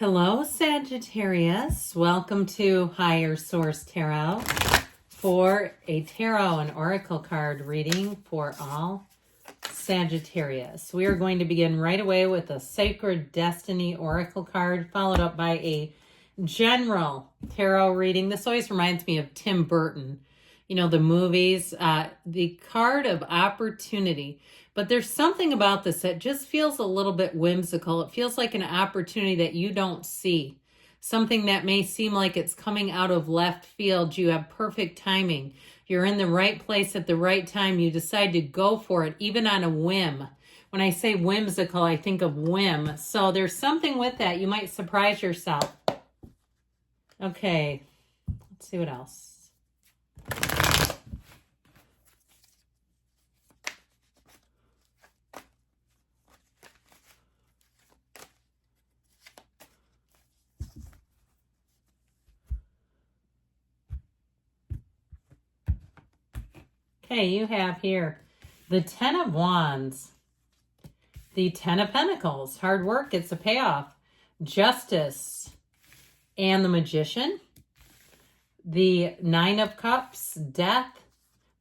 Hello, Sagittarius. Welcome to Higher Source Tarot for a tarot and oracle card reading for all Sagittarius. We are going to begin right away with a Sacred Destiny oracle card, followed up by a general tarot reading. This always reminds me of Tim Burton, you know, the movies, the card of opportunity. But there's something about this that just feels a little bit whimsical. It feels like an opportunity that you don't see. Something that may seem like it's coming out of left field. You have perfect timing. You're in the right place at the right time. You decide to go for it, even on a whim. When I say whimsical, I think of whim. So there's something with that. You might surprise yourself. Okay, let's see what else. Okay, you have here the Ten of Wands, the Ten of Pentacles, hard work gets a payoff, Justice, and the Magician, the Nine of Cups, Death,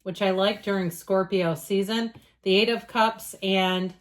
which I like during Scorpio season, the Eight of Cups, and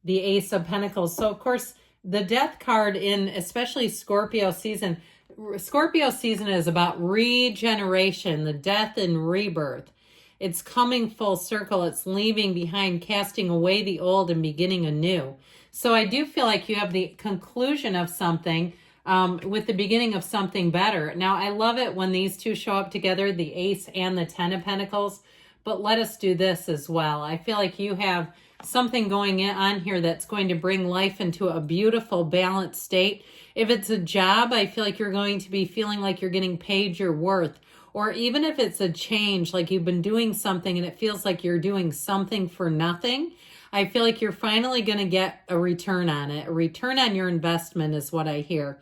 the Ace of Pentacles. So, of course, the Death card in especially Scorpio season is about regeneration, the death and rebirth. It's coming full circle. It's leaving behind, casting away the old and beginning anew. So I do feel like you have the conclusion of something with the beginning of something better. Now, I love it when these two show up together, the Ace and the Ten of Pentacles. But let us do this as well. I feel like you have something going on here that's going to bring life into a beautiful, balanced state. If it's a job, I feel like you're going to be feeling like you're getting paid your worth. Or even if it's a change, like you've been doing something and it feels like you're doing something for nothing, I feel like you're finally going to get a return on it. A return on your investment is what I hear.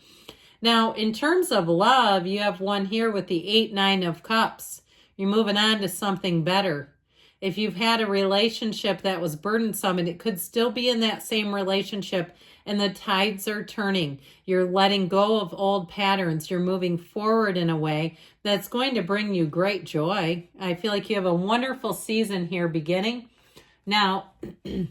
Now, in terms of love, you have one here with the 8, 9 of Cups. You're moving on to something better. If you've had a relationship that was burdensome, and it could still be in that same relationship, and the tides are turning, you're letting go of old patterns, you're moving forward in a way that's going to bring you great joy. I feel like you have a wonderful season here beginning. Now, the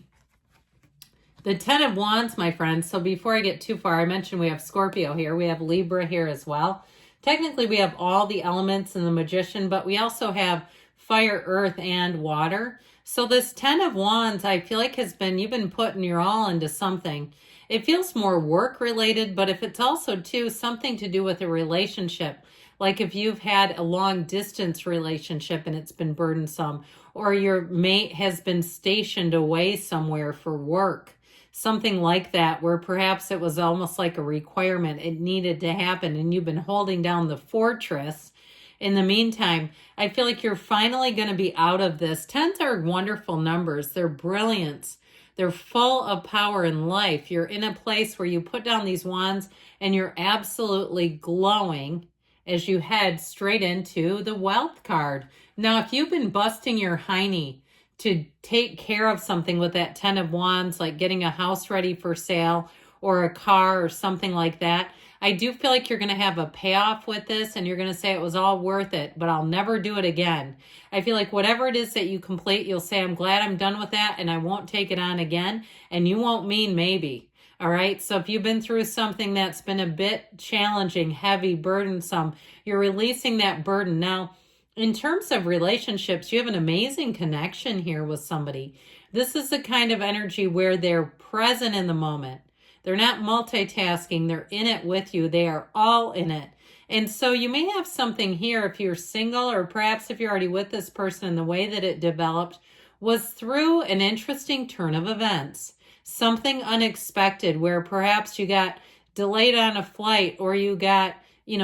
Ten of Wands, my friends, so before I get too far, I mentioned we have Scorpio here, we have Libra here as well. Technically, we have all the elements in the Magician, but we also have fire, earth, and water. So this Ten of Wands, I feel like you've been putting your all into something. It feels more work related, but if it's also too something to do with a relationship, like if you've had a long distance relationship and it's been burdensome, or your mate has been stationed away somewhere for work, something like that, where perhaps it was almost like a requirement, it needed to happen, and you've been holding down the fortress. In the meantime, I feel like you're finally going to be out of this. Tens are wonderful numbers. They're brilliance. They're full of power and life. You're in a place where you put down these wands and you're absolutely glowing as you head straight into the Wealth card. Now, if you've been busting your hiney to take care of something with that Ten of Wands, like getting a house ready for sale or a car or something like that, I do feel like you're going to have a payoff with this, and you're going to say it was all worth it, but I'll never do it again. I feel like whatever it is that you complete, you'll say, I'm glad I'm done with that, and I won't take it on again, and you won't mean maybe. All right, so if you've been through something that's been a bit challenging, heavy, burdensome, you're releasing that burden. Now, in terms of relationships, you have an amazing connection here with somebody. This is the kind of energy where they're present in the moment. They're not multitasking. They're in it with you. They are all in it. And so you may have something here if you're single, or perhaps if you're already with this person, and the way that it developed was through an interesting turn of events. Something unexpected where perhaps you got delayed on a flight, or you got,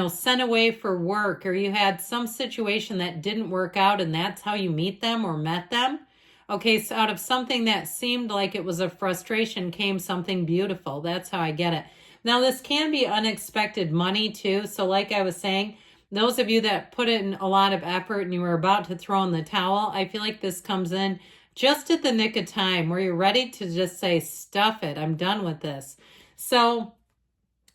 sent away for work, or you had some situation that didn't work out, and that's how you meet them or met them. Okay, so out of something that seemed like it was a frustration came something beautiful. That's how I get it. Now, this can be unexpected money too. So like I was saying, those of you that put in a lot of effort and you were about to throw in the towel, I feel like this comes in just at the nick of time where you're ready to just say, stuff it, I'm done with this. So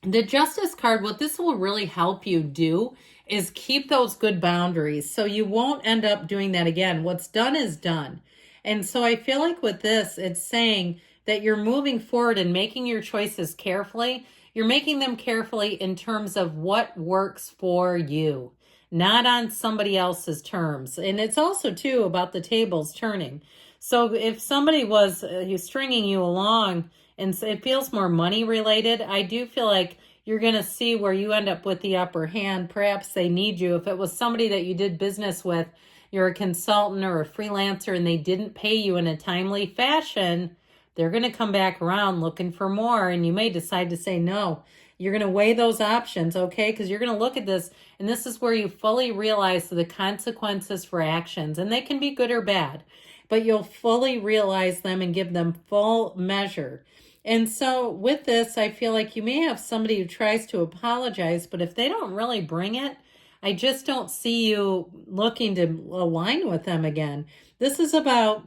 The Justice card, what this will really help you do is keep those good boundaries so you won't end up doing that again. What's done is done. And so I feel like with this, it's saying that you're moving forward and making your choices carefully. You're making them carefully in terms of what works for you, not on somebody else's terms. And it's also, too, about the tables turning. So if somebody was stringing you along, and so it feels more money related, I do feel like you're going to see where you end up with the upper hand. Perhaps they need you. If it was somebody that you did business with, you're a consultant or a freelancer, and they didn't pay you in a timely fashion, they're going to come back around looking for more, and you may decide to say no. You're going to weigh those options, okay? Because you're going to look at this, and this is where you fully realize the consequences for actions, and they can be good or bad, but you'll fully realize them and give them full measure. And so with this, I feel like you may have somebody who tries to apologize, but if they don't really bring it, I just don't see you looking to align with them again. This is about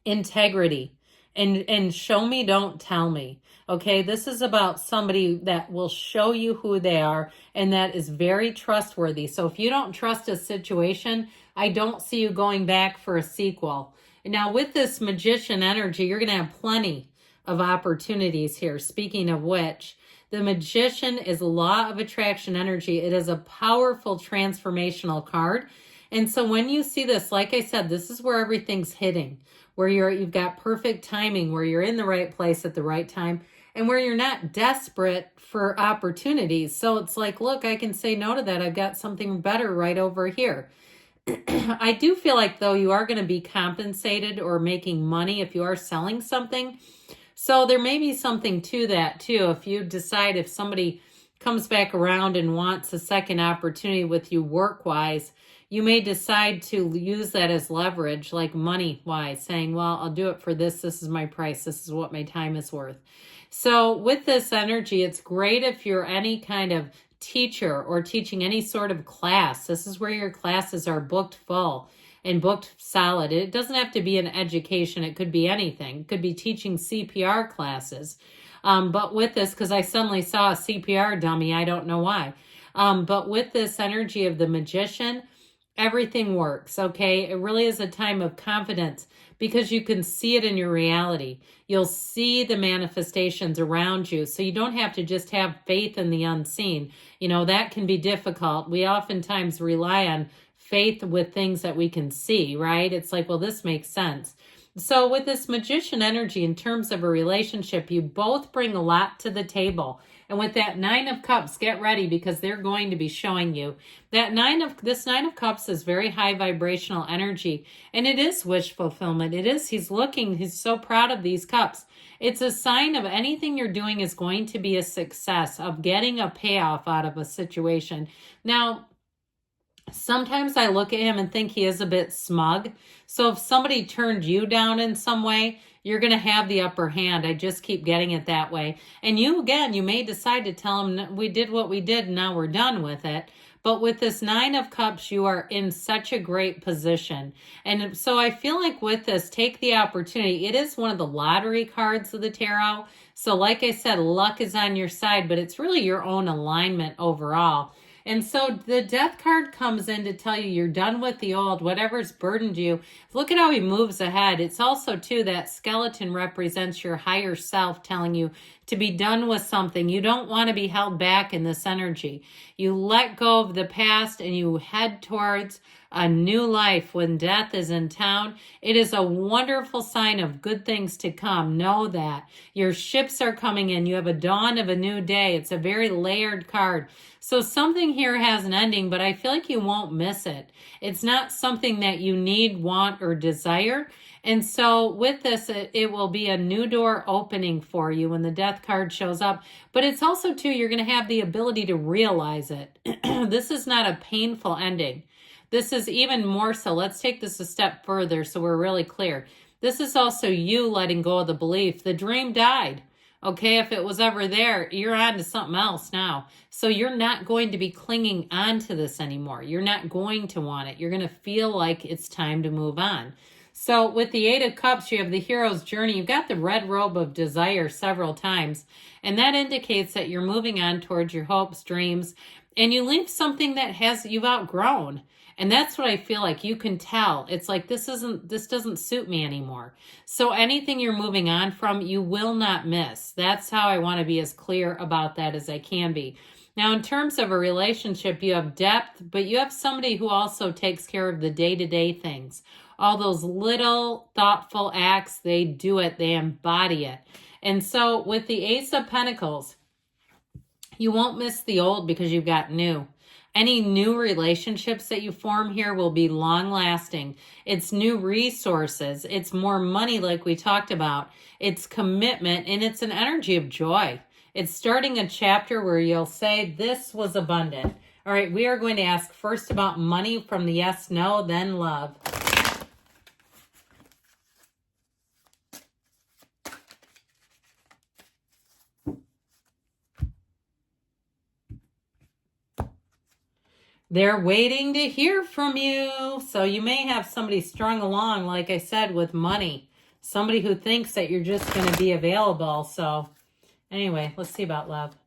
integrity and show me, don't tell me. Okay, this is about somebody that will show you who they are and that is very trustworthy. So if you don't trust a situation, I don't see you going back for a sequel. Now with this Magician energy, you're going to have plenty of opportunities here. Speaking of which, the Magician is law of attraction energy. It is a powerful transformational card. And so when you see this, like I said, this is where everything's hitting, where you've got perfect timing, where you're in the right place at the right time, and where you're not desperate for opportunities. So it's like, look, I can say no to that. I've got something better right over here. I do feel like, though, you are going to be compensated or making money if you are selling something. So there may be something to that, too. If you decide, if somebody comes back around and wants a second opportunity with you work-wise, you may decide to use that as leverage, like money-wise, saying, well, I'll do it for this. This is my price. This is what my time is worth. So with this energy, it's great if you're any kind of teacher or teaching any sort of class. This is where your classes are booked full and booked solid. It doesn't have to be an education. It could be anything. It could be teaching CPR classes. But with this, because I suddenly saw a CPR dummy, I don't know why. But with this energy of the Magician, everything works, okay? It really is a time of confidence because you can see it in your reality. You'll see the manifestations around you, so you don't have to just have faith in the unseen. You know, that can be difficult. We oftentimes rely on faith with things that we can see, right? It's like, well, this makes sense. So with this Magician energy, in terms of a relationship, you both bring a lot to the table. And with that Nine of Cups, get ready because they're going to be showing you that this Nine of Cups is very high vibrational energy, and it is wish fulfillment. It is, he's so proud of these cups. It's a sign of anything you're doing is going to be a success, of getting a payoff out of a situation. Now, sometimes I look at him and think he is a bit smug. So if somebody turned you down in some way, you're going to have the upper hand. I just keep getting it that way. And you, again, you may decide to tell him, we did what we did, and now we're done with it. But with this Nine of Cups, you are in such a great position. And so I feel like with this, take the opportunity. It is one of the lottery cards of the tarot. So like I said, luck is on your side, but it's really your own alignment overall. And so the Death card comes in to tell you you're done with the old, whatever's burdened you. Look at how he moves ahead. It's also, too, that skeleton represents your higher self telling you to be done with something. You don't want to be held back in this energy. You let go of the past and you head towards a new life when death is in town. It is a wonderful sign of good things to come. Know that. Your ships are coming in. You have a dawn of a new day. It's a very layered card. So something here has an ending, but I feel like you won't miss it. It's not something that you need, want, or desire. And so with this, it will be a new door opening for you when the Death card shows up. But it's also, too, you're going to have the ability to realize it. This is not a painful ending. This is even more so. Let's take this a step further so we're really clear. This is also you letting go of the belief. The dream died. Okay, if it was ever there, you're on to something else now. So you're not going to be clinging on to this anymore. You're not going to want it. You're going to feel like it's time to move on. So with the Eight of Cups, you have the hero's journey. You've got the red robe of desire several times. And that indicates that you're moving on towards your hopes, dreams, and you leave something that you've outgrown. And that's what I feel like. You can tell. It's like, this doesn't suit me anymore. So anything you're moving on from, you will not miss. That's how I want to be as clear about that as I can be. Now, in terms of a relationship, you have depth, but you have somebody who also takes care of the day-to-day things. All those little thoughtful acts, they do it, they embody it. And so with the Ace of Pentacles, you won't miss the old because you've got new. Any new relationships that you form here will be long-lasting. It's new resources. It's more money like we talked about. It's commitment, and it's an energy of joy. It's starting a chapter where you'll say, this was abundant. All right, we are going to ask first about money from the yes, no, then love. They're waiting to hear from you. So you may have somebody strung along, like I said, with money. Somebody who thinks that you're just going to be available. So anyway, let's see about love.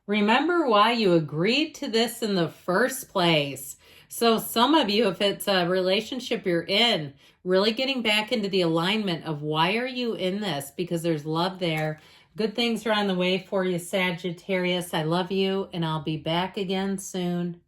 Remember why you agreed to this in the first place. So some of you, if it's a relationship you're in, really getting back into the alignment of why are you in this? Because there's love there. Good things are on the way for you, Sagittarius. I love you, and I'll be back again soon.